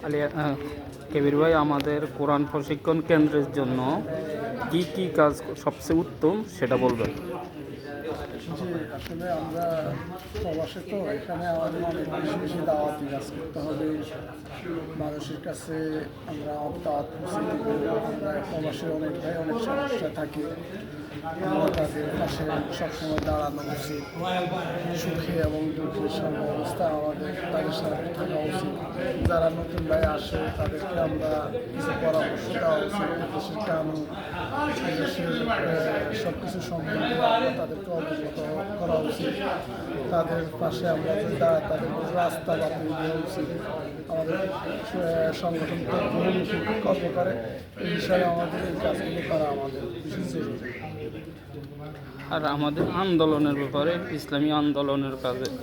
আলিয়া কেবির ভাই, আমাদের কোরআন প্রশিক্ষণ কেন্দ্রের জন্য কি কি কাজ সবচেয়ে উত্তম সেটা বলবেন। জি, আসলে আমরা প্রবাসে তো এখানে আমাদের অনেক বেশি বেশি দাওয়াতি কাজ করতে হবে। মানুষের কাছে আমরা দাওয়াত পৌঁছে দিব। আমরা প্রবাসে অনেক ভাই অনেক সমস্যা থাকি, আমরা তাদের পাশে সবসময় দাঁড়ানো উচিত। সুখে এবং দুঃখের সব অবস্থায় আমাদের তাদের সাথে থাকা উচিত। যারা নতুন ভাই আসে তাদেরকে আমরা কিছু পরামর্শ দেওয়া উচিত। দেশের কানুন, দেশের সব কিছু সম্বন্ধে আমরা তাদেরকে অবগত করা উচিত। তাদের পাশে আমরা যে দাঁড়াই তাদের রাস্তা বাতিল দেওয়া উচিত। আমাদের সংগঠন তো বহুমুখী কর্ম করে, এই বিষয়ে আমাদের এই কাজগুলো করা আমাদের বিশেষ জরুরি। আর আমাদের আন্দোলনের ব্যাপারে, ইসলামী আন্দোলনের কাজের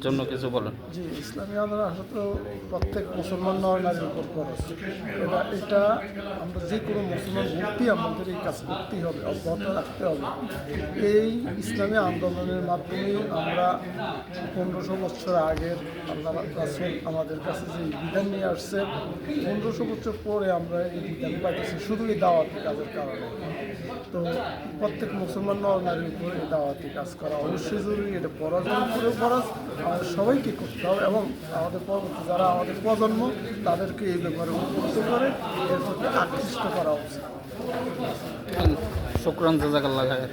জন্য কিছু বলেন। জি, ইসলামী আন্দোলন আসলে তো প্রত্যেক মুসলমান নারীর উপর খরচ। এটা আমরা যে কোনো মুসলমান ভক্তি আমাদের এই কাজ করতেই হবে, অব্যাহত রাখতে হবে। এই ইসলামী আন্দোলনের মাধ্যমে আমরা 1500 বছর আগের আল্লাহ রাসূল আমাদের কাছে যে বিধান নিয়ে আসছে, 1500 বছর পরে আমরা এই বিধান পাইতেছি শুধু এই দাওয়াতি কাজের কারণে। তো প্রত্যেক মুসলমান নারীর উপর এই দাওয়াতি কাজ করা অবশ্যই জরুরি। এটা পড়াশোনা করেও খরচ আমাদের সবাইকে করতে হবে এবং আমাদের পরবর্তী যারা আমাদের প্রজন্ম তাদেরকে এই ব্যাপারে উদ্বুদ্ধ করে এর প্রতি আকৃষ্ট করা উচিত। শুকরান, জাযাকাল্লাহ খায়ের।